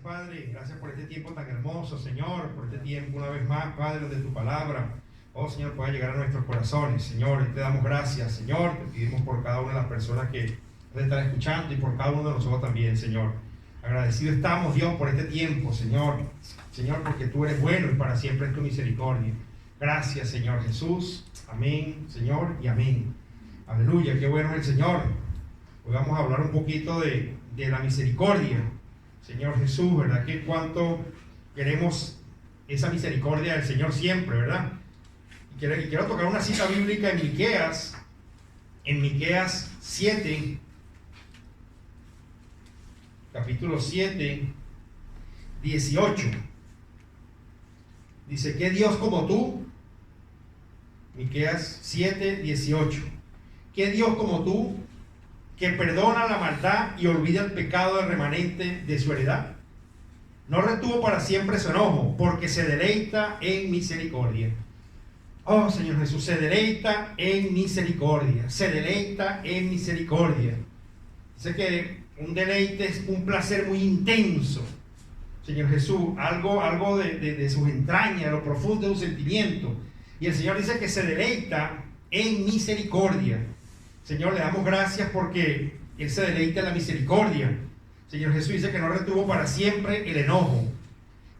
Padre, gracias por este tiempo tan hermoso, Señor, por este tiempo una vez más, Padre, de tu palabra. Oh, Señor, pueda llegar a nuestros corazones, Señor, y te damos gracias, Señor. Te pedimos por cada una de las personas que nos están escuchando y por cada uno de nosotros también, Señor. Agradecidos estamos, Dios, por este tiempo, Señor. Señor, porque tú eres bueno y para siempre es tu misericordia. Gracias, Señor Jesús. Amén, Señor, y amén. Aleluya, qué bueno es el Señor. Hoy vamos a hablar un poquito de la misericordia. Señor Jesús, ¿verdad? Que cuánto queremos esa misericordia del Señor siempre, ¿verdad? Y quiero tocar una cita bíblica en Miqueas 7, capítulo 7, 18. Dice, ¿qué Dios como tú? Miqueas 7, 18. ¿Qué Dios como tú, que perdona la maldad y olvida el pecado del remanente de su heredad? No retuvo para siempre su enojo, porque se deleita en misericordia. Oh, Señor Jesús, se deleita en misericordia, se deleita en misericordia. Dice que un deleite es un placer muy intenso, Señor Jesús, algo de sus entrañas, de lo profundo de un sentimiento. Y el Señor dice que se deleita en misericordia. Señor, le damos gracias porque Él se deleita en la misericordia. Señor Jesús dice que no retuvo para siempre el enojo.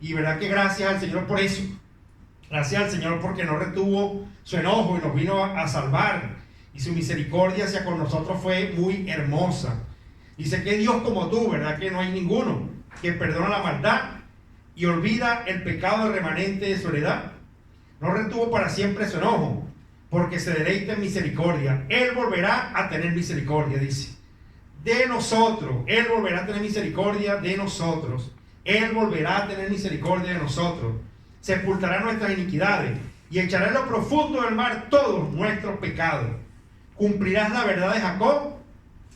Y verdad que gracias al Señor por eso. Gracias al Señor porque no retuvo su enojo y nos vino a salvar. Y su misericordia hacia con nosotros fue muy hermosa. Dice que Dios como tú, verdad que no hay ninguno, que perdona la maldad y olvida el pecado del remanente de su heredad. No retuvo para siempre su enojo, porque se deleita en misericordia. Él volverá a tener misericordia, dice, de nosotros. Él volverá a tener misericordia de nosotros. Él volverá a tener misericordia de nosotros. Sepultará nuestras iniquidades y echará en lo profundo del mar todos nuestros pecados. Cumplirás la verdad de Jacob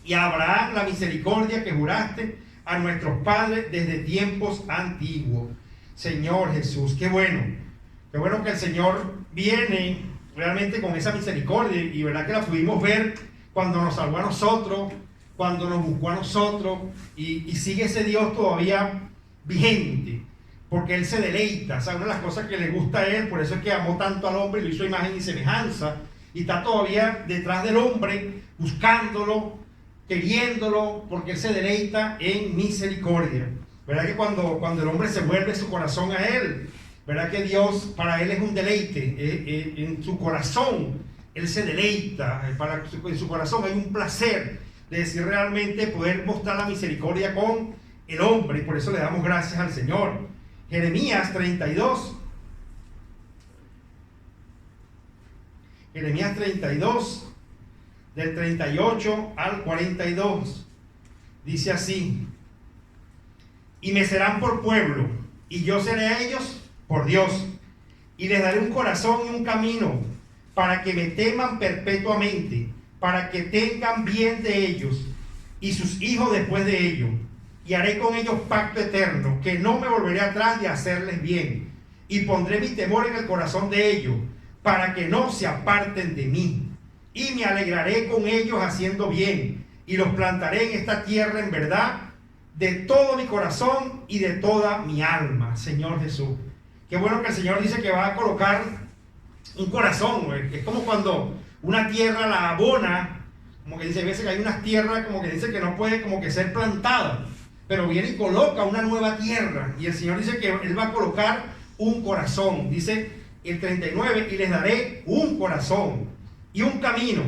y a Abraham la misericordia que juraste a nuestros padres desde tiempos antiguos. Señor Jesús, qué bueno que el Señor viene realmente con esa misericordia, y verdad que la pudimos ver cuando nos salvó a nosotros, cuando nos buscó a nosotros, y sigue ese Dios todavía vigente, porque Él se deleita. ¿Sabe? Una de las cosas que le gusta a Él, por eso es que amó tanto al hombre y lo hizo imagen y semejanza, y está todavía detrás del hombre, buscándolo, queriéndolo, porque Él se deleita en misericordia. ¿Verdad que cuando el hombre se vuelve su corazón a Él, verdad que Dios para Él es un deleite, en su corazón Él se deleita, en su corazón hay un placer de decir realmente poder mostrar la misericordia con el hombre, y por eso le damos gracias al Señor. Jeremías 32, del 38 al 42, dice así: y me serán por pueblo, y yo seré a ellos por Dios, y les daré un corazón y un camino, para que me teman perpetuamente, para que tengan bien de ellos y sus hijos después de ellos, y haré con ellos pacto eterno, que no me volveré atrás de hacerles bien, y pondré mi temor en el corazón de ellos, para que no se aparten de mí, y me alegraré con ellos haciendo bien, y los plantaré en esta tierra en verdad, de todo mi corazón y de toda mi alma. Señor Jesús, qué bueno que el Señor dice que va a colocar un corazón. Es como cuando una tierra la abona, como que dice, a veces que hay unas tierras como que dice que no puede como que ser plantada, pero viene y coloca una nueva tierra, y el Señor dice que Él va a colocar un corazón. Dice el 39, y les daré un corazón y un camino,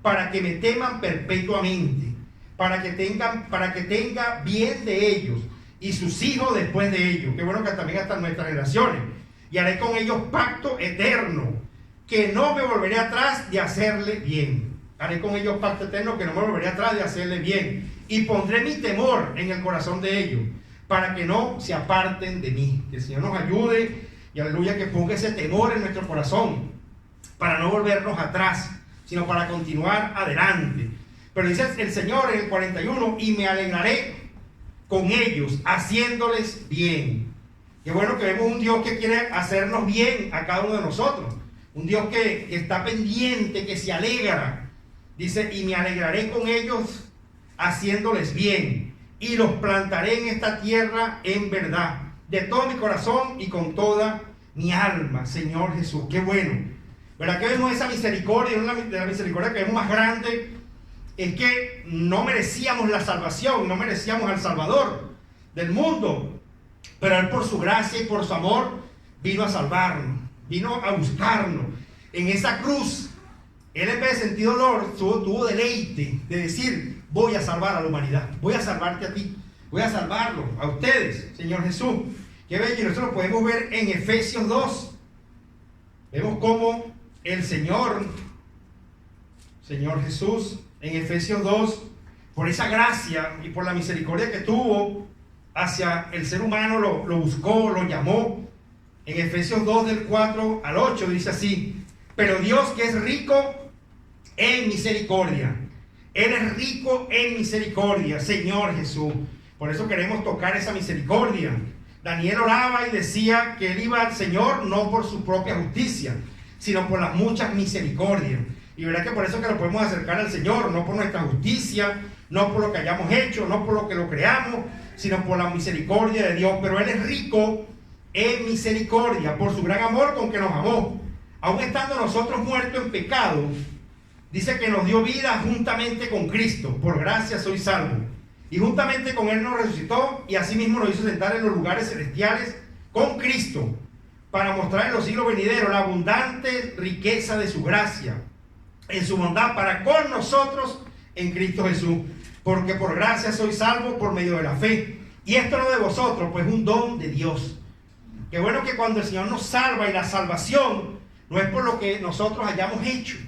para que me teman perpetuamente, para que tenga bien de ellos y sus hijos después de ellos. Qué bueno que también hasta nuestras generaciones. Y haré con ellos pacto eterno, que no me volveré atrás de hacerle bien. Haré con ellos pacto eterno, que no me volveré atrás de hacerle bien. Y pondré mi temor en el corazón de ellos, para que no se aparten de mí. Que el Señor nos ayude, y aleluya, que ponga ese temor en nuestro corazón, para no volvernos atrás, sino para continuar adelante. Pero dice el Señor en el 41, y me alegraré con ellos, haciéndoles bien. Qué bueno que vemos un Dios que quiere hacernos bien a cada uno de nosotros. Un Dios que está pendiente, que se alegra. Dice, y me alegraré con ellos, haciéndoles bien. y los plantaré en esta tierra en verdad, de todo mi corazón y con toda mi alma. Señor Jesús, qué bueno. ¿Verdad que vemos esa misericordia? Una de la misericordia que vemos más grande es que no merecíamos la salvación, no merecíamos al Salvador del mundo, pero Él por su gracia y por su amor vino a salvarnos, vino a buscarnos. En esa cruz, Él en vez de sentir dolor, tuvo deleite de decir: voy a salvar a la humanidad, voy a salvarte a ti, voy a salvarlo a ustedes, Señor Jesús. Qué bello. Y nosotros lo podemos ver en Efesios 2. Vemos cómo el Señor Jesús, en Efesios 2, por esa gracia y por la misericordia que tuvo hacia el ser humano, lo buscó, lo llamó. En Efesios 2, del 4 al 8, dice así: pero Dios, que es rico en misericordia, Él es rico en misericordia, Señor Jesús. Por eso queremos tocar esa misericordia. Daniel oraba y decía que él iba al Señor no por su propia justicia, sino por las muchas misericordias. Y verá que por eso que lo podemos acercar al Señor, no por nuestra justicia, no por lo que hayamos hecho, no por lo que lo creamos, sino por la misericordia de Dios. Pero Él es rico en misericordia, por su gran amor con que nos amó. Aun estando nosotros muertos en pecado, dice que nos dio vida juntamente con Cristo. Por gracia soy salvo. Y juntamente con Él nos resucitó y asimismo nos hizo sentar en los lugares celestiales con Cristo, para mostrar en los siglos venideros la abundante riqueza de su gracia en su bondad para con nosotros en Cristo Jesús. Porque por gracia soy salvo por medio de la fe. Y esto no de vosotros, pues un don de Dios. Qué bueno que cuando el Señor nos salva, y la salvación no es por lo que nosotros hayamos hecho.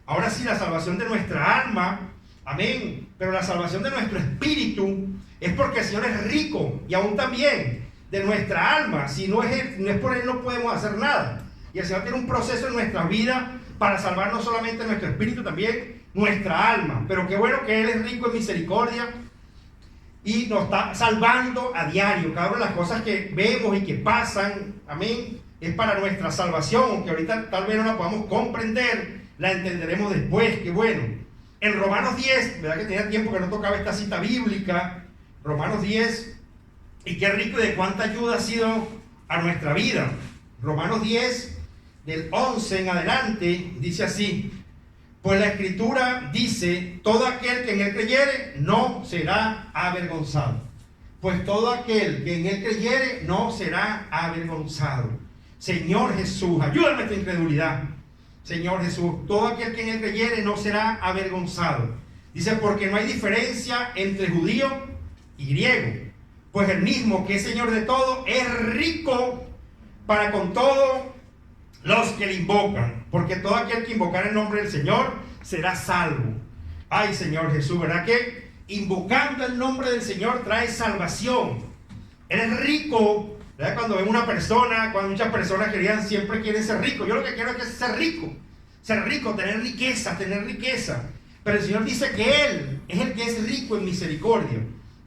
Ahora sí, la salvación de nuestra alma, amén, pero la salvación de nuestro espíritu es porque el Señor es rico, y aún también de nuestra alma. Si no es por Él, no podemos hacer nada. Y el Señor tiene un proceso en nuestra vida para salvar no solamente nuestro espíritu, también nuestra alma. Pero qué bueno que Él es rico en misericordia y nos está salvando a diario. Cada una de las cosas que vemos y que pasan, amén, es para nuestra salvación, aunque ahorita tal vez no la podamos comprender, la entenderemos después. Qué bueno. En Romanos 10, verdad que tenía tiempo que no tocaba esta cita bíblica, Romanos 10, y qué rico y de cuánta ayuda ha sido a nuestra vida. Romanos 10, del 11 en adelante, dice así: pues la Escritura dice: todo aquel que en Él creyere no será avergonzado. Pues todo aquel que en Él creyere no será avergonzado. Señor Jesús, ayúdame a nuestra incredulidad. Señor Jesús, todo aquel que en Él creyere no será avergonzado. Dice: porque no hay diferencia entre judío y griego, pues el mismo que es Señor de todo es rico para con todos los que le invocan, porque todo aquel que invocar el nombre del Señor será salvo. Ay, Señor Jesús, ¿verdad que invocando el nombre del Señor trae salvación? Él es rico, ¿verdad? Cuando ven una persona, cuando muchas personas siempre quieren ser ricos. Yo lo que quiero es ser rico, tener riqueza. Pero el Señor dice que Él es el que es rico en misericordia,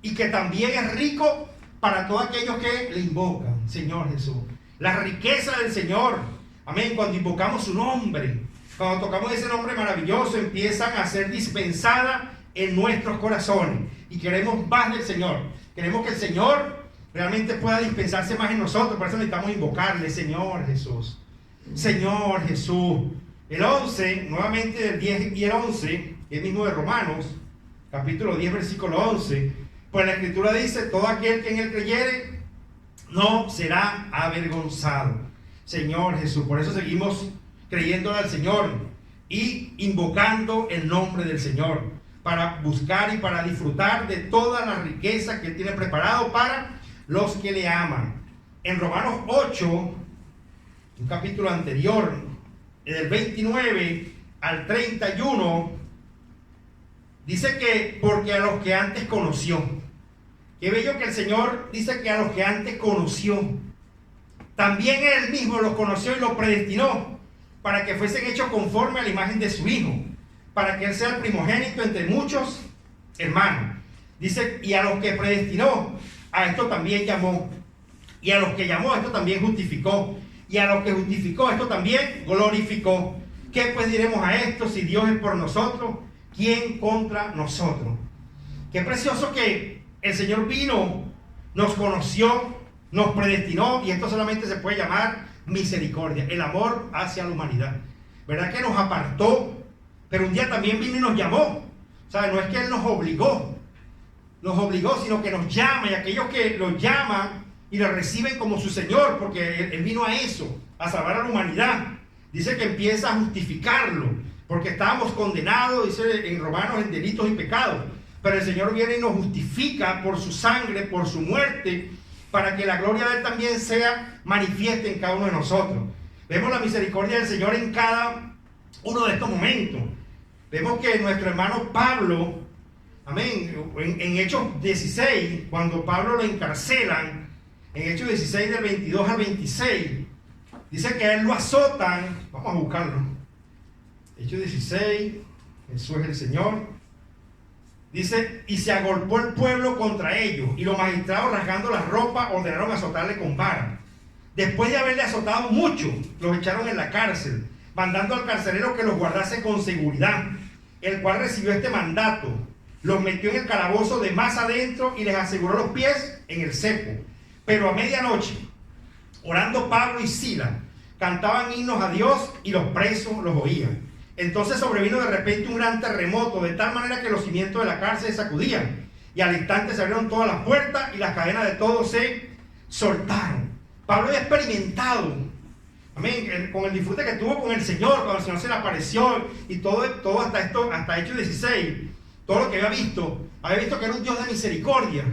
y que también es rico para todos aquellos que le invocan. Señor Jesús, la riqueza del Señor, amén, cuando invocamos su nombre, cuando tocamos ese nombre maravilloso, empiezan a ser dispensadas en nuestros corazones. Y queremos más del Señor. Queremos que el Señor realmente pueda dispensarse más en nosotros. Por eso necesitamos invocarle: Señor Jesús, Señor Jesús. El 11, nuevamente del 10 y el 11, el mismo de Romanos, capítulo 10, versículo 11. Pues la Escritura dice: todo aquel que en Él creyere no será avergonzado. Señor Jesús, por eso seguimos creyéndole al Señor y invocando el nombre del Señor, para buscar y para disfrutar de toda la riqueza que Él tiene preparado para los que le aman. En Romanos 8, un capítulo anterior, del 29 al 31, dice que porque a los que antes conoció. Qué bello que el Señor dice que a los que antes conoció, también Él mismo los conoció y los predestinó para que fuesen hechos conforme a la imagen de su Hijo, para que Él sea el primogénito entre muchos hermanos. Dice: y a los que predestinó, a esto también llamó. Y a los que llamó, a esto también justificó. Y a los que justificó, esto también glorificó. ¿Qué pues diremos a esto? Si Dios es por nosotros, ¿quién contra nosotros? Qué precioso que el Señor vino, nos conoció, nos predestinó, y esto solamente se puede llamar misericordia, el amor hacia la humanidad. ¿Verdad que nos apartó? Pero un día también vino y nos llamó. O sea, no es que Él nos obligó, sino que nos llama, y aquellos que lo llaman y lo reciben como su Señor, porque Él vino a eso, a salvar a la humanidad. Dice que empieza a justificarlo, porque estábamos condenados, dice en Romanos, en delitos y pecados. Pero el Señor viene y nos justifica por su sangre, por su muerte, para que la gloria de Él también sea manifiesta en cada uno de nosotros. Vemos la misericordia del Señor en cada uno de estos momentos. Vemos que nuestro hermano Pablo, amén, en Hechos 16, cuando Pablo lo encarcelan, en Hechos 16 del 22 al 26, dice que a él lo azotan. Vamos a buscarlo. Hechos 16, Jesús es el Señor. Dice, y se agolpó el pueblo contra ellos, y los magistrados, rasgando las ropas, ordenaron azotarle con vara. Después de haberle azotado mucho, los echaron en la cárcel, mandando al carcelero que los guardase con seguridad, el cual recibió este mandato. Los metió en el calabozo de más adentro y les aseguró los pies en el cepo. Pero a medianoche, orando Pablo y Silas, cantaban himnos a Dios, y los presos los oían. Entonces sobrevino de repente un gran terremoto, de tal manera que los cimientos de la cárcel se sacudían, y al instante se abrieron todas las puertas y las cadenas de todos se soltaron. Pablo había experimentado, amén, con el disfrute que tuvo con el Señor, cuando el Señor se le apareció, y todo hasta Hechos 16, todo lo que había visto que era un Dios de misericordia.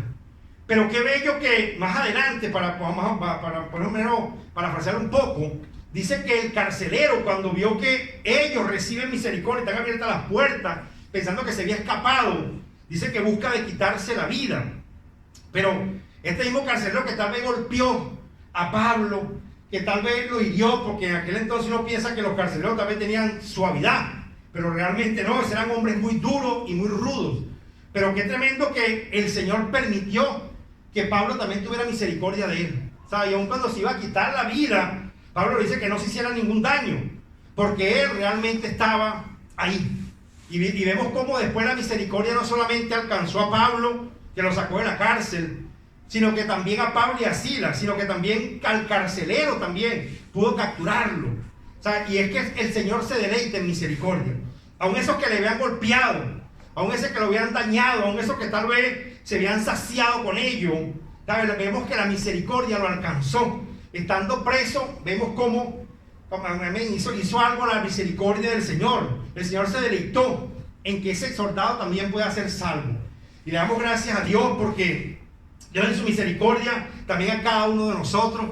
Pero qué bello que más adelante, para por lo menos parafrasear un poco, dice que el carcelero, cuando vio que ellos reciben misericordia, están abiertas las puertas, pensando que se había escapado, dice que busca de quitarse la vida. Pero este mismo carcelero que tal vez golpeó a Pablo, que tal vez lo hirió, porque en aquel entonces uno piensa que los carceleros tal vez tenían suavidad, pero realmente no, eran hombres muy duros y muy rudos. Pero qué tremendo que el Señor permitió que Pablo también tuviera misericordia de él. ¿Sabe? Y aun cuando se iba a quitar la vida, Pablo le dice que no se hiciera ningún daño, porque él realmente estaba ahí. Y vemos cómo después la misericordia no solamente alcanzó a Pablo, que lo sacó de la cárcel, sino que también a Pablo y a Silas, sino que también al carcelero también pudo capturarlo. O sea, y es que el Señor se deleita en misericordia. Aun esos que le habían golpeado, aun esos que lo habían dañado, aun esos que tal vez se habían saciado con ello, ¿sabes? Vemos que la misericordia lo alcanzó. Estando preso, vemos cómo hizo algo la misericordia del Señor. El Señor se deleitó en que ese soldado también pueda ser salvo. Y le damos gracias a Dios porque Dios en su misericordia también a cada uno de nosotros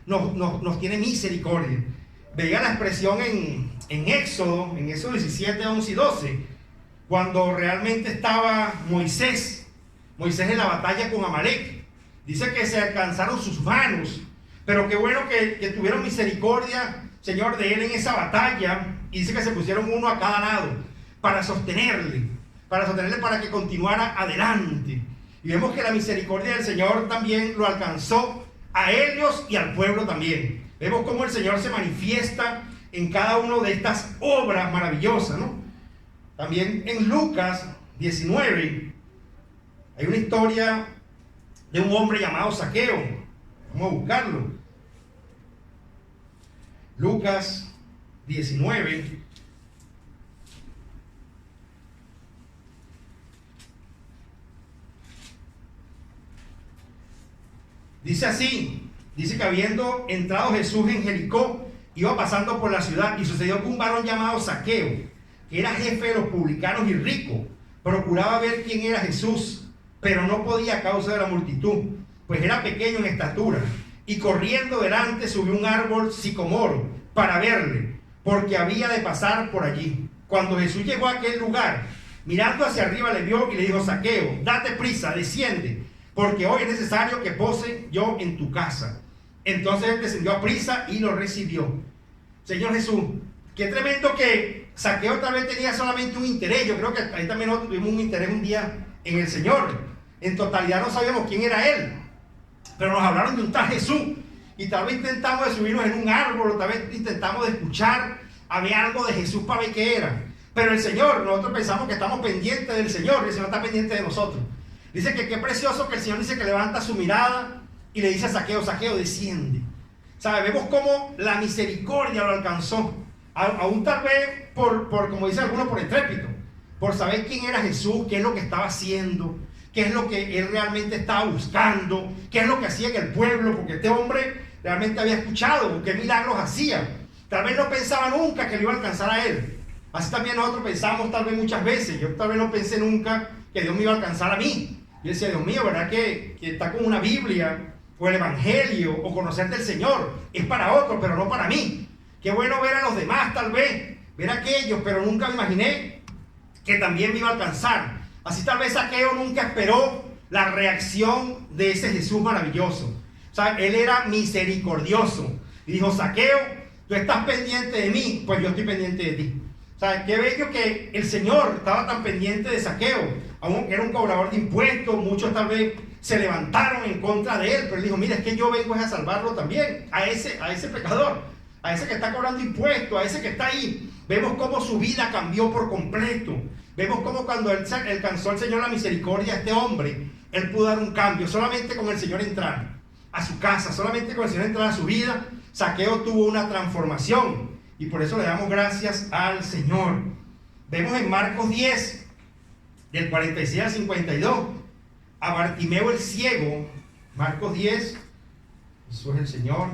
nos tiene misericordia. Veía la expresión en Éxodo 17, 11 y 12, cuando realmente estaba Moisés en la batalla con Amalek. Dice que se alcanzaron sus manos, pero qué bueno que tuvieron misericordia, Señor, de él en esa batalla. Y dice que se pusieron uno a cada lado para sostenerle para que continuara adelante. Y vemos que la misericordia del Señor también lo alcanzó a ellos y al pueblo también. Vemos cómo el Señor se manifiesta en cada una de estas obras maravillosas, ¿no? También en Lucas 19 hay una historia de un hombre llamado Zaqueo. Vamos a buscarlo. Lucas 19. Dice así, dice que habiendo entrado Jesús en Jericó, iba pasando por la ciudad, y sucedió que un varón llamado Zaqueo, que era jefe de los publicanos y rico, procuraba ver quién era Jesús, pero no podía a causa de la multitud, pues era pequeño en estatura, y corriendo delante subió un árbol sicomoro para verle, porque había de pasar por allí. Cuando Jesús llegó a aquel lugar, mirando hacia arriba le vio y le dijo: Zaqueo, date prisa, desciende, porque hoy es necesario que pose yo en tu casa. Entonces él descendió a prisa y lo recibió. Señor Jesús, qué tremendo que Zaqueo tal vez tenía solamente un interés. Yo creo que ahí también nosotros tuvimos un interés un día en el Señor. En totalidad no sabíamos quién era él, pero nos hablaron de un tal Jesús, y tal vez intentamos de subirnos en un árbol, o tal vez intentamos de escuchar, había algo de Jesús para ver qué era. Pero el Señor, nosotros pensamos que estamos pendientes del Señor, y el Señor está pendiente de nosotros. Dice que qué precioso que el Señor dice que levanta su mirada y le dice a Zaqueo, Zaqueo, desciende. ¿Sabe? Vemos cómo la misericordia lo alcanzó. Aún tal vez como dice alguno, por estrépito. Por saber quién era Jesús, qué es lo que estaba haciendo, qué es lo que él realmente estaba buscando, qué es lo que hacía en el pueblo, porque este hombre realmente había escuchado qué milagros hacía. Tal vez no pensaba nunca que le iba a alcanzar a él. Así también nosotros pensamos tal vez muchas veces. Yo tal vez no pensé nunca que Dios me iba a alcanzar a mí. Yo decía, Dios mío, ¿verdad que está con una Biblia o el Evangelio o conocer del Señor? Es para otros, pero no para mí. Qué bueno ver a los demás tal vez, ver a aquellos, pero nunca me imaginé que también me iba a alcanzar. Así tal vez Zaqueo nunca esperó la reacción de ese Jesús maravilloso. O sea, él era misericordioso. Y dijo, Zaqueo, tú estás pendiente de mí, pues yo estoy pendiente de ti. O sea, qué bello que el Señor estaba tan pendiente de Zaqueo, aunque era un cobrador de impuestos. Muchos tal vez se levantaron en contra de él, pero él dijo, mira, es que yo vengo a salvarlo también, a ese pecador, a ese que está cobrando impuestos, a ese que está ahí. Vemos cómo su vida cambió por completo. Vemos cómo cuando él alcanzó el Señor la misericordia a este hombre, él pudo dar un cambio. Solamente con el Señor entrar a su casa, solamente con el Señor entrar a su vida, Zaqueo tuvo una transformación. Y por eso le damos gracias al Señor. Vemos en Marcos 10, del 46 al 52, a Bartimeo el ciego. Marcos 10, eso es el Señor.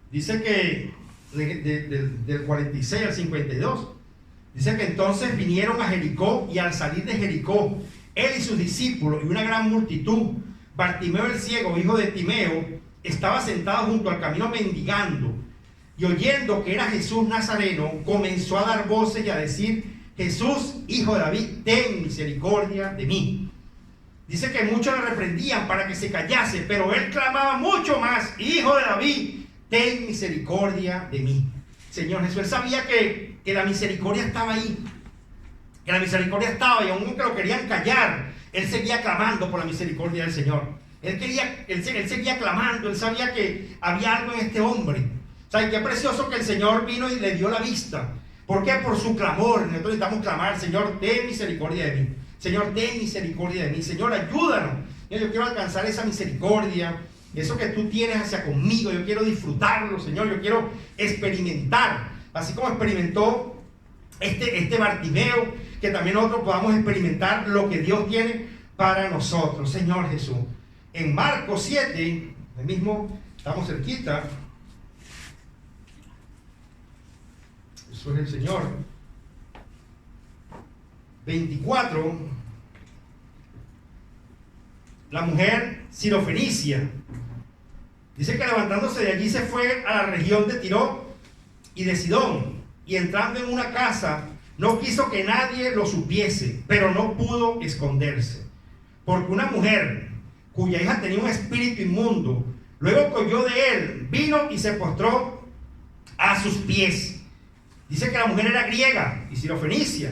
Dice que del 46 al 52, dice que entonces vinieron a Jericó, y al salir de Jericó, él y sus discípulos y una gran multitud, Bartimeo el ciego, hijo de Timeo, estaba sentado junto al camino mendigando, y oyendo que era Jesús Nazareno, comenzó a dar voces y a decir, Jesús, hijo de David, ten misericordia de mí. Dice que muchos le reprendían para que se callase, pero él clamaba mucho más, Hijo de David, ten misericordia de mí. Señor Jesús, él sabía que la misericordia estaba ahí, que la misericordia estaba, y aunque lo querían callar, él seguía clamando por la misericordia del Señor. Él seguía clamando, él sabía que había algo en este hombre. ¿Saben qué precioso que el Señor vino y le dio la vista? ¿Por qué? Por su clamor. Nosotros necesitamos clamar, Señor, ten misericordia de mí. Señor, ten misericordia de mí. Señor, ayúdanos. Yo quiero alcanzar esa misericordia, eso que tú tienes hacia conmigo. Yo quiero disfrutarlo, Señor. Yo quiero experimentar, así como experimentó este Bartimeo, que también nosotros podamos experimentar lo que Dios tiene para nosotros, Señor Jesús. En Marcos 7, el mismo, estamos cerquita, eso es el Señor. 24, la mujer sirofenicia, dice que levantándose de allí se fue a la región de Tiro y de Sidón, y entrando en una casa no quiso que nadie lo supiese, pero no pudo esconderse, porque una mujer cuya hija tenía un espíritu inmundo, luego que oyó de él, vino y se postró a sus pies. Dice que la mujer era griega y sirofenicia,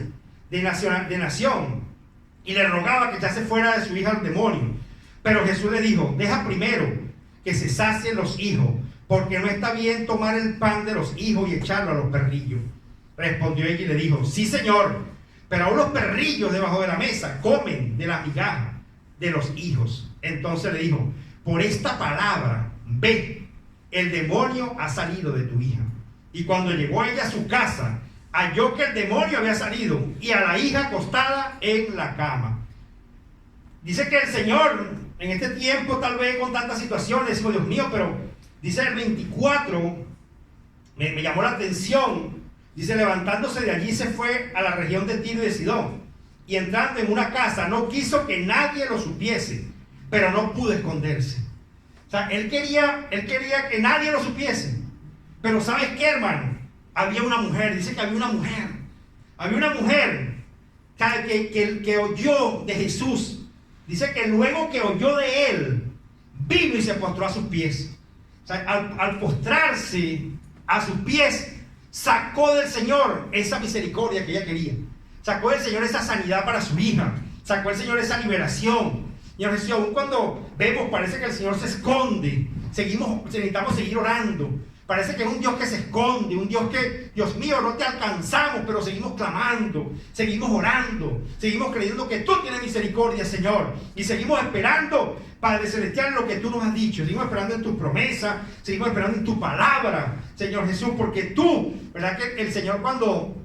de nación, y le rogaba que echase fuera de su hija al demonio. Pero Jesús le dijo, deja primero que se sacien los hijos, porque no está bien tomar el pan de los hijos y echarlo a los perrillos. Respondió ella y le dijo, sí, Señor, pero aún los perrillos debajo de la mesa comen de la migaja de los hijos. Entonces le dijo, por esta palabra, ve, el demonio ha salido de tu hija. Y cuando llegó ella a su casa, halló que el demonio había salido y a la hija acostada en la cama. Dice que el Señor, en este tiempo, tal vez con tantas situaciones, dijo, Dios mío, pero dice el 24, me llamó la atención. Dice, levantándose de allí se fue a la región de Tiro y de Sidón, y entrando en una casa no quiso que nadie lo supiese, pero no pudo esconderse. O sea, él quería que nadie lo supiese. Pero ¿sabes qué, hermano? Había una mujer, dice que había una mujer que oyó de Jesús. Dice que luego que oyó de él, vino y se postró a sus pies. O sea, al postrarse a sus pies, sacó del Señor esa misericordia que ella quería. Sacó del Señor esa sanidad para su hija. Sacó del Señor esa liberación. Y aún cuando vemos, parece que el Señor se esconde. Necesitamos seguir orando. Parece que es un Dios que se esconde, un Dios que, Dios mío, no te alcanzamos, pero seguimos clamando, seguimos orando, seguimos creyendo que tú tienes misericordia, Señor. Y seguimos esperando, Padre Celestial, lo que tú nos has dicho. Seguimos esperando en tus promesas, seguimos esperando en tu palabra, Señor Jesús, porque tú, ¿verdad? Que el Señor cuando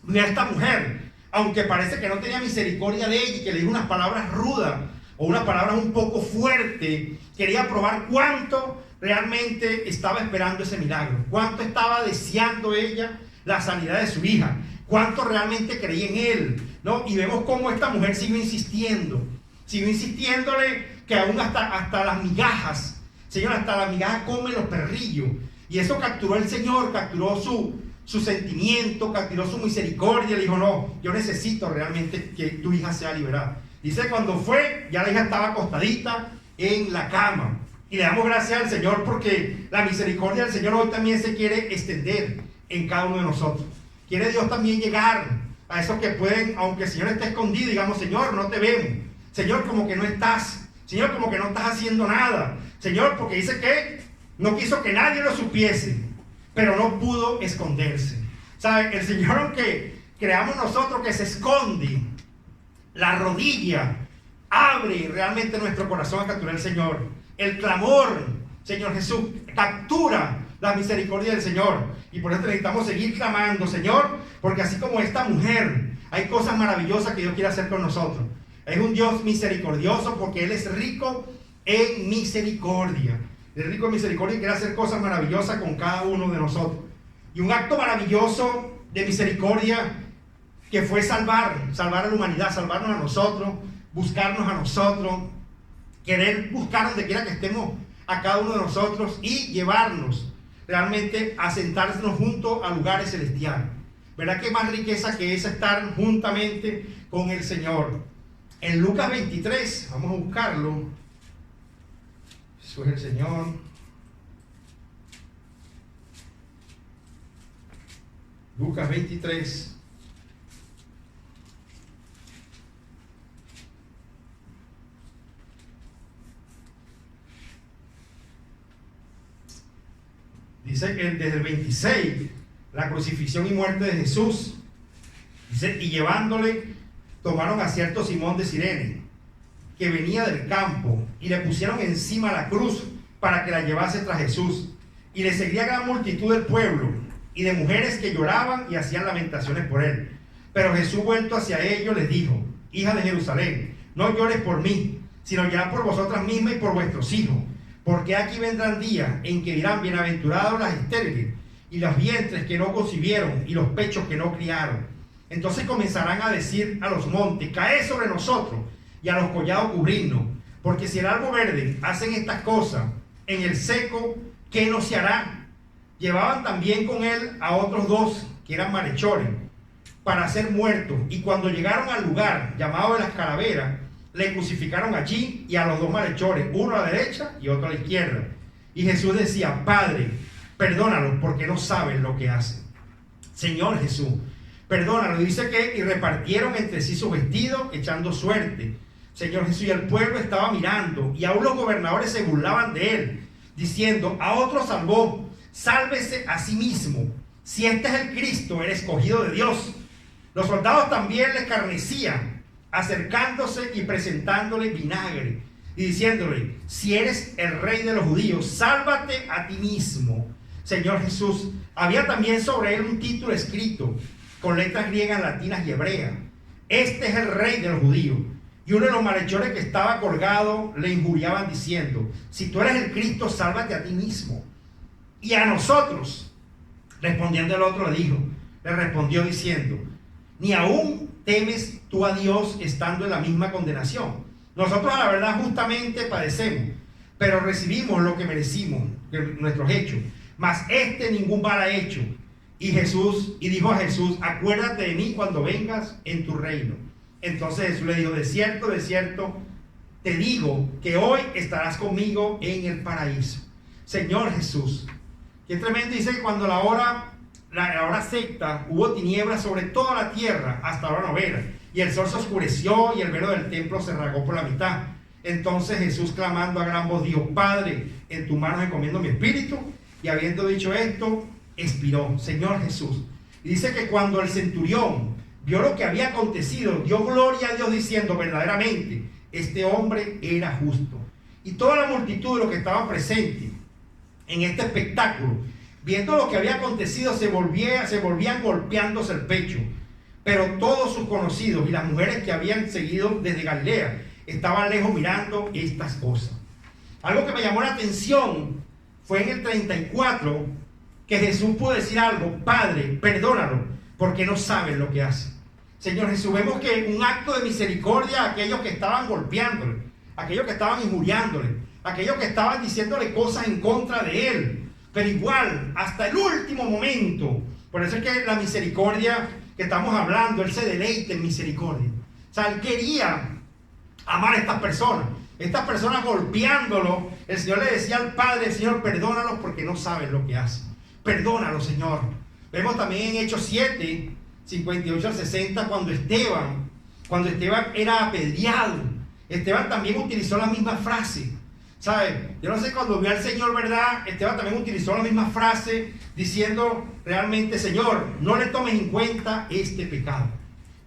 ve a esta mujer, aunque parece que no tenía misericordia de ella y que le dijo unas palabras rudas o unas palabras un poco fuertes, quería probar cuánto realmente estaba esperando ese milagro, cuánto estaba deseando ella la sanidad de su hija, cuánto realmente creía en él, ¿no? Y vemos cómo esta mujer siguió insistiéndole que aún hasta las migajas, Señor, hasta las migajas comen los perrillos. Y eso capturó el Señor, capturó su sentimiento, capturó su misericordia. Le dijo, no, yo necesito realmente que tu hija sea liberada. Dice, cuando fue, ya la hija estaba acostadita en la cama. Y le damos gracias al Señor porque la misericordia del Señor hoy también se quiere extender en cada uno de nosotros. Quiere Dios también llegar a esos que pueden, aunque el Señor esté escondido, digamos, Señor, no te vemos. Señor, como que no estás. Señor, como que no estás haciendo nada. Señor, porque dice que no quiso que nadie lo supiese, pero no pudo esconderse. ¿Sabe? El Señor, aunque creamos nosotros que se esconde, la rodilla abre realmente nuestro corazón a capturar al Señor. El clamor, Señor Jesús, captura la misericordia del Señor. Y por eso necesitamos seguir clamando, Señor, porque así como esta mujer, hay cosas maravillosas que Dios quiere hacer con nosotros. Es un Dios misericordioso porque Él es rico en misericordia. Es rico en misericordia y quiere hacer cosas maravillosas con cada uno de nosotros. Y un acto maravilloso de misericordia que fue salvar a la humanidad, salvarnos a nosotros, buscarnos a nosotros, querer buscar donde quiera que estemos a cada uno de nosotros y llevarnos realmente a sentarnos juntos a lugares celestiales. ¿Verdad qué más riqueza que es estar juntamente con el Señor? En Lucas 23, vamos a buscarlo. Eso es el Señor. Lucas 23. Dice que desde el 26, la crucifixión y muerte de Jesús. Dice, y llevándole, tomaron a cierto Simón de Cirene, que venía del campo, y le pusieron encima la cruz para que la llevase tras Jesús. Y le seguía gran multitud del pueblo, y de mujeres que lloraban y hacían lamentaciones por él. Pero Jesús, vuelto hacia ellos, les dijo, hija de Jerusalén, no llores por mí, sino llorad por vosotras mismas y por vuestros hijos. Porque aquí vendrán días en que dirán, bienaventurados las estériles, y los vientres que no concibieron, y los pechos que no criaron. Entonces comenzarán a decir a los montes, caed sobre nosotros, y a los collados cubrirnos. Porque si el árbol verde hacen estas cosas, en el seco, ¿qué no se hará? Llevaban también con él a otros dos, que eran malhechores, para ser muertos. Y cuando llegaron al lugar llamado de las calaveras, le crucificaron allí y a los dos malhechores, uno a la derecha y otro a la izquierda. Y Jesús decía, Padre, perdónalos porque no saben lo que hacen. Señor Jesús, perdónalos. Dice que y repartieron entre sí sus vestidos, echando suerte. Señor Jesús, y el pueblo estaba mirando, y aún los gobernadores se burlaban de él, diciendo, a otro salvó, sálvese a sí mismo. Si este es el Cristo, el escogido de Dios. Los soldados también le escarnecían, acercándose y presentándole vinagre y diciéndole, si eres el rey de los judíos, sálvate a ti mismo. Señor Jesús, había también sobre él un título escrito con letras griegas, latinas y hebreas, este es el rey de los judíos. Y uno de los malhechores que estaba colgado le injuriaban diciendo, si tú eres el Cristo, sálvate a ti mismo y a nosotros. Respondiendo el otro le respondió diciendo, ni aún temes tú a Dios estando en la misma condenación. Nosotros a la verdad justamente padecemos, pero recibimos lo que merecimos, nuestros hechos. Mas este ningún mal ha hecho. Y dijo a Jesús, acuérdate de mí cuando vengas en tu reino. Entonces Jesús le dijo, de cierto, te digo que hoy estarás conmigo en el paraíso. Señor Jesús, qué tremendo. Dice que cuando la hora sexta hubo tinieblas sobre toda la tierra hasta la hora novena, y el sol se oscureció y el velo del templo se rasgó por la mitad. Entonces Jesús, clamando a gran voz, dijo, Padre, en tus manos encomiendo mi espíritu. y habiendo dicho esto, expiró. Señor Jesús. Y dice que cuando el centurión vio lo que había acontecido, dio gloria a Dios diciendo, verdaderamente, este hombre era justo. Y toda la multitud de los que estaban presentes en este espectáculo, viendo lo que había acontecido, se volvían golpeándose el pecho. Pero todos sus conocidos y las mujeres que habían seguido desde Galilea estaban lejos mirando estas cosas. Algo que me llamó la atención fue en el 34 que Jesús pudo decir algo: Padre, perdónalo, porque no saben lo que hacen. Señor Jesús, vemos que un acto de misericordia a aquellos que estaban golpeándole, aquellos que estaban injuriándole, aquellos que estaban diciéndole cosas en contra de él, pero igual, hasta el último momento. Por eso es que la misericordia que estamos hablando, él se deleita en misericordia. O sea, él quería amar a estas personas golpeándolo. El Señor le decía al Padre: Señor, perdónalos porque no saben lo que hacen. Perdónalo, Señor. Vemos también en Hechos 7, 58 al 60, cuando Esteban era apedreado. Esteban también utilizó la misma frase. ¿Sabe? Yo no sé, cuando vio al Señor, ¿verdad? Esteban también utilizó la misma frase, diciendo realmente: Señor, no le tomes en cuenta este pecado.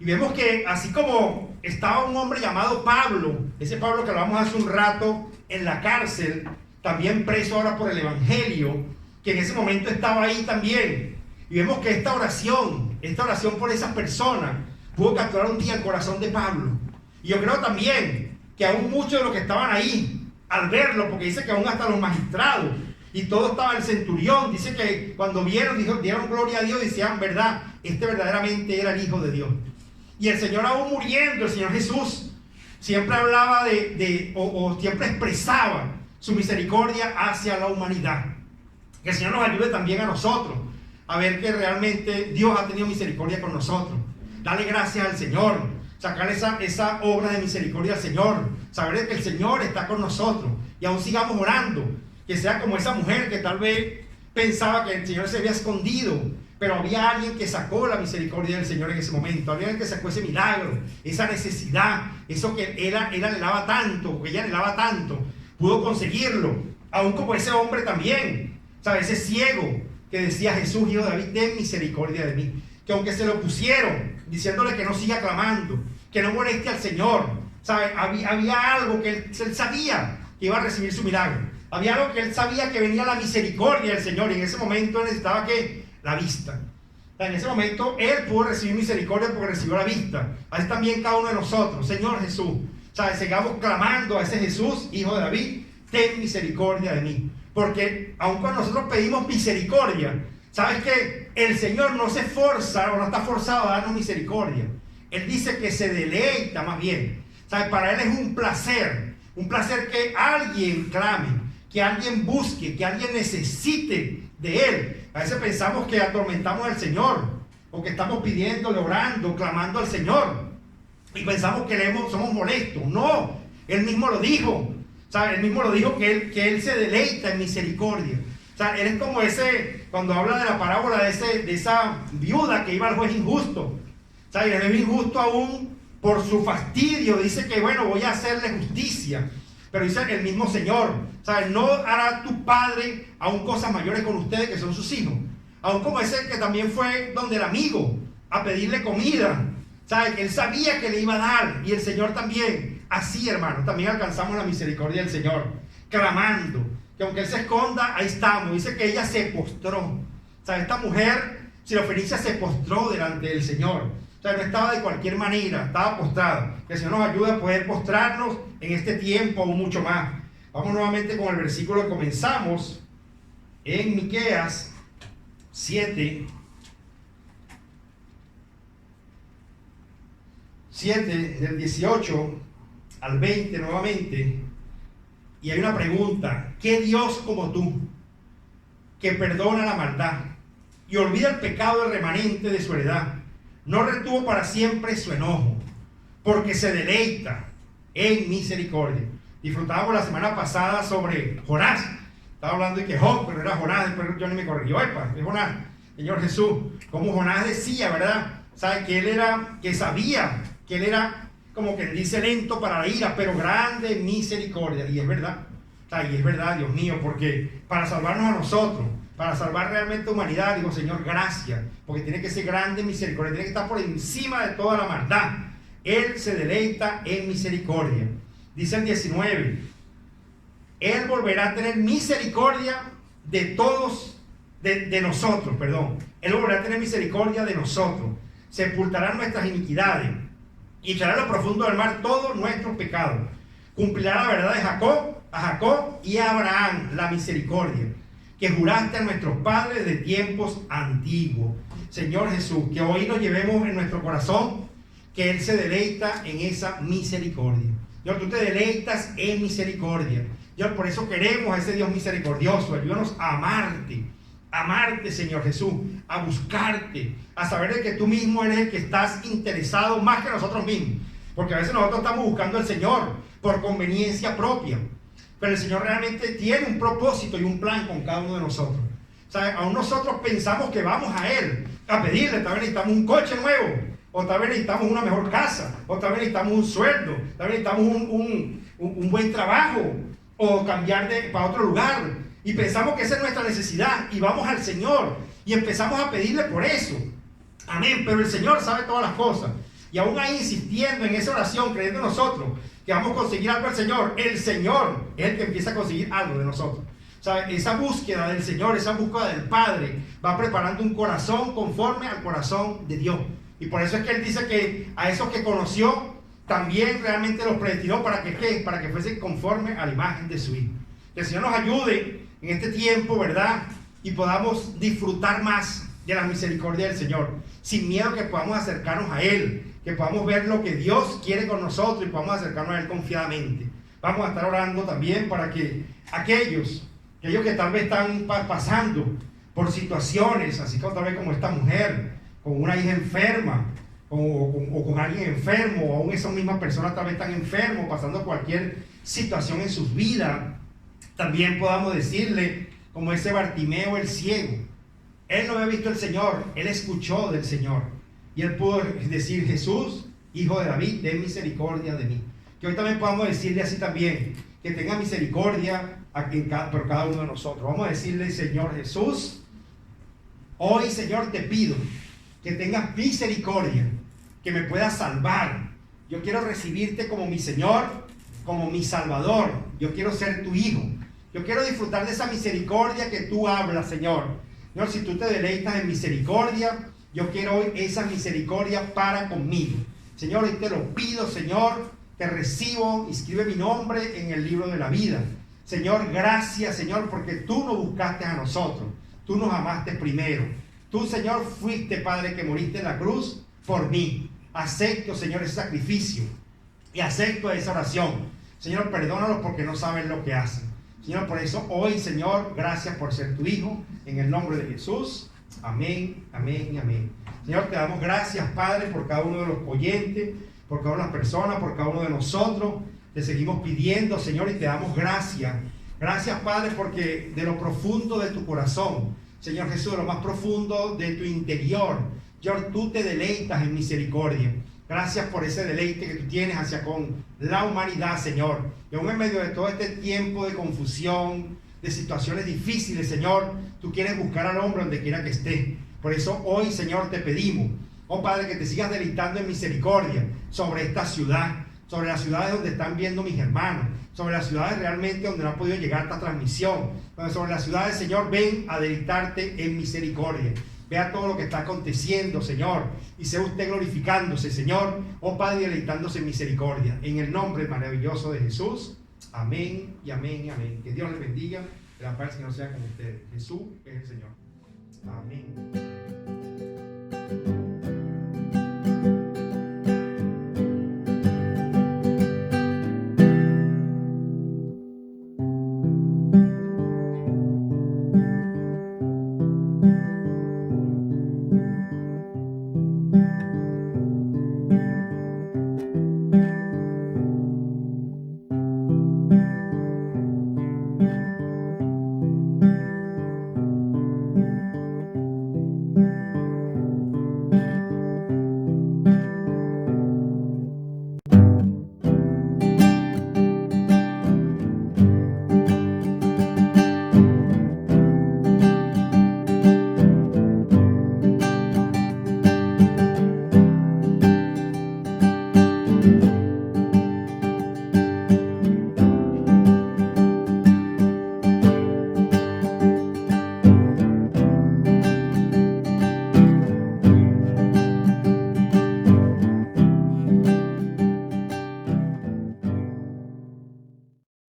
Y vemos que así como estaba un hombre llamado Pablo, ese Pablo que hablamos hace un rato en la cárcel, también preso ahora por el Evangelio, que en ese momento estaba ahí también. Y vemos que esta oración por esa persona pudo capturar un día el corazón de Pablo. Y yo creo también que aún muchos de los que estaban ahí, al verlo, porque dice que aún hasta los magistrados y todo estaba el centurión, dice que cuando vieron, dieron gloria a Dios, decían: verdad, este verdaderamente era el Hijo de Dios. Y el Señor, aún muriendo, el Señor Jesús siempre hablaba o siempre expresaba su misericordia hacia la humanidad. Que el Señor nos ayude también a nosotros a ver que realmente Dios ha tenido misericordia con nosotros. Dale gracias al Señor, sacar esa obra de misericordia al Señor, saber que el Señor está con nosotros y aún sigamos orando. Que sea como esa mujer que tal vez pensaba que el Señor se había escondido, pero había alguien que sacó la misericordia del Señor en ese momento. Había alguien que sacó ese milagro, esa necesidad, eso que él anhelaba tanto, que ella anhelaba tanto, pudo conseguirlo. Aún como ese hombre también, ¿sabes? Ese ciego que decía: Jesús, Hijo de David, ten misericordia de mí. Que aunque se lo pusieron, diciéndole que no siga clamando, que no moleste al Señor, ¿sabes? Había algo que él sabía que iba a recibir su milagro. Había algo que él sabía, que venía la misericordia del Señor, y en ese momento él necesitaba la vista. En ese momento él pudo recibir misericordia porque recibió la vista. Así también cada uno de nosotros. Señor Jesús, ¿sabes? Sigamos clamando a ese Jesús, Hijo de David, ten misericordia de mí. Porque aun cuando nosotros pedimos misericordia, ¿sabes que el Señor no se esforza o no está forzado a darnos misericordia? Él dice que se deleita más bien. ¿Sabes? Para Él es un placer que alguien clame, que alguien busque, que alguien necesite de Él. A veces pensamos que atormentamos al Señor, o que estamos pidiéndole, orando, clamando al Señor, y pensamos que somos molestos. No, Él mismo lo dijo. ¿Sabes? Él mismo lo dijo que él se deleita en misericordia. O sea, Él es como cuando habla de la parábola de esa viuda que iba al juez injusto. ¿Sabes? El juez injusto, aún por su fastidio, dice que bueno, voy a hacerle justicia. Pero dice el mismo Señor: ¿sabes? No hará tu Padre aún cosas mayores con ustedes, que son sus hijos. Aún como ese que también fue donde el amigo a pedirle comida. ¿Sabes? Que él sabía que le iba a dar. Y el Señor también. Así, hermano, también alcanzamos la misericordia del Señor, clamando, que aunque Él se esconda, ahí estamos. Dice que ella se postró. O sea, esta mujer sirofenicia se postró delante del Señor. O sea, no estaba de cualquier manera, estaba postrada. Que el Señor nos ayude a poder postrarnos en este tiempo aún mucho más. Vamos nuevamente con el versículo que comenzamos en Miqueas 7, del 18 al 20 nuevamente. Y hay una pregunta: ¿qué Dios como tú, que perdona la maldad y olvida el pecado del remanente de su heredad, no retuvo para siempre su enojo, porque se deleita en misericordia? Disfrutábamos la semana pasada sobre Jonás. Estaba hablando de que Job, pero era Jonás. Después Johnny me corrigió: epa, es Jonás. Señor Jesús, como Jonás decía, ¿verdad? ¿Sabe? Que sabía que él era, como que dice, lento para la ira, pero grande en misericordia. Y es verdad. Y es verdad, Dios mío, porque para salvarnos a nosotros, para salvar realmente a humanidad. Digo, Señor, gracias, porque tiene que ser grande en misericordia, tiene que estar por encima de toda la maldad. Él se deleita en misericordia. Dice el 19, Él volverá a tener misericordia de todos, de nosotros, perdón. Él volverá a tener misericordia de nosotros. Sepultará nuestras iniquidades y echará a lo profundo del mar todos nuestros pecados. Cumplirá la verdad de a Jacob y a Abraham la misericordia que juraste a nuestros padres de tiempos antiguos. Señor Jesús, que hoy nos llevemos en nuestro corazón que Él se deleita en esa misericordia. Dios, tú te deleitas en misericordia. Dios, por eso queremos a ese Dios misericordioso. Ayúdanos a amarte, Señor Jesús, a buscarte, a saber de que tú mismo eres el que estás interesado más que nosotros mismos. Porque a veces nosotros estamos buscando al Señor por conveniencia propia, pero el Señor realmente tiene un propósito y un plan con cada uno de nosotros. ¿Sabe? Aún nosotros pensamos que vamos a Él a pedirle, tal vez necesitamos un coche nuevo, o tal vez necesitamos una mejor casa, o tal vez necesitamos un sueldo, tal vez necesitamos un buen trabajo, o cambiar para otro lugar, y pensamos que esa es nuestra necesidad, y vamos al Señor, y empezamos a pedirle por eso. Amén, pero el Señor sabe todas las cosas, y aún ahí insistiendo en esa oración, creyendo nosotros que vamos a conseguir algo del Señor, el Señor es el que empieza a conseguir algo de nosotros. ¿Sabe? Esa búsqueda del Señor, esa búsqueda del Padre, va preparando un corazón conforme al corazón de Dios. Y por eso es que Él dice que a esos que conoció, también realmente los predestinó para que, ¿qué? Para que fuesen conforme a la imagen de su Hijo. Que el Señor nos ayude en este tiempo, ¿verdad? Y podamos disfrutar más de la misericordia del Señor, sin miedo, que podamos acercarnos a Él, que podamos ver lo que Dios quiere con nosotros y podamos acercarnos a Él confiadamente. Vamos a estar orando también para que aquellos que tal vez están pasando por situaciones, así como tal vez como esta mujer, con una hija enferma, o con alguien enfermo, o aún esas mismas personas tal vez están enfermos, pasando cualquier situación en sus vidas, también podamos decirle, como ese Bartimeo el ciego, él no había visto al Señor, él escuchó del Señor, y él pudo decir: Jesús, Hijo de David, ten misericordia de mí. Que hoy también podamos decirle así también, que tenga misericordia por cada uno de nosotros. Vamos a decirle: Señor Jesús, hoy, Señor, te pido que tengas misericordia, que me puedas salvar. Yo quiero recibirte como mi Señor, como mi Salvador. Yo quiero ser tu hijo. Yo quiero disfrutar de esa misericordia que tú hablas, Señor. Señor, si tú te deleitas en misericordia, yo quiero hoy esa misericordia para conmigo. Señor, hoy te lo pido, Señor, te recibo, inscribe mi nombre en el libro de la vida. Señor, gracias, Señor, porque tú nos buscaste a nosotros. Tú nos amaste primero. Tú, Señor, fuiste, Padre, que moriste en la cruz por mí. Acepto, Señor, ese sacrificio y acepto esa oración. Señor, perdónalos porque no saben lo que hacen. Señor, por eso hoy, Señor, gracias por ser tu Hijo. En el nombre de Jesús. Amén, amén y amén. Señor, te damos gracias, Padre, por cada uno de los oyentes, por cada una de las personas, por cada uno de nosotros. Te seguimos pidiendo, Señor, y te damos gracias. Gracias, Padre, porque de lo profundo de tu corazón, Señor Jesús, de lo más profundo de tu interior, Señor, tú te deleitas en misericordia. Gracias por ese deleite que tú tienes hacia con la humanidad, Señor. Y aún en medio de todo este tiempo de confusión, de situaciones difíciles, Señor, tú quieres buscar al hombre donde quiera que esté. Por eso hoy, Señor, te pedimos, oh Padre, que te sigas deleitando en misericordia sobre esta ciudad, sobre las ciudades donde están viendo mis hermanos, sobre las ciudades realmente donde no ha podido llegar esta transmisión, sobre las ciudades, Señor, ven a deleitarte en misericordia. Vea todo lo que está aconteciendo, Señor, y sea usted glorificándose, Señor, oh Padre, deleitándose en misericordia. En el nombre maravilloso de Jesús, amén y amén y amén. Que Dios les bendiga, que la paz del Señor sea con ustedes. Jesús es el Señor. Amén.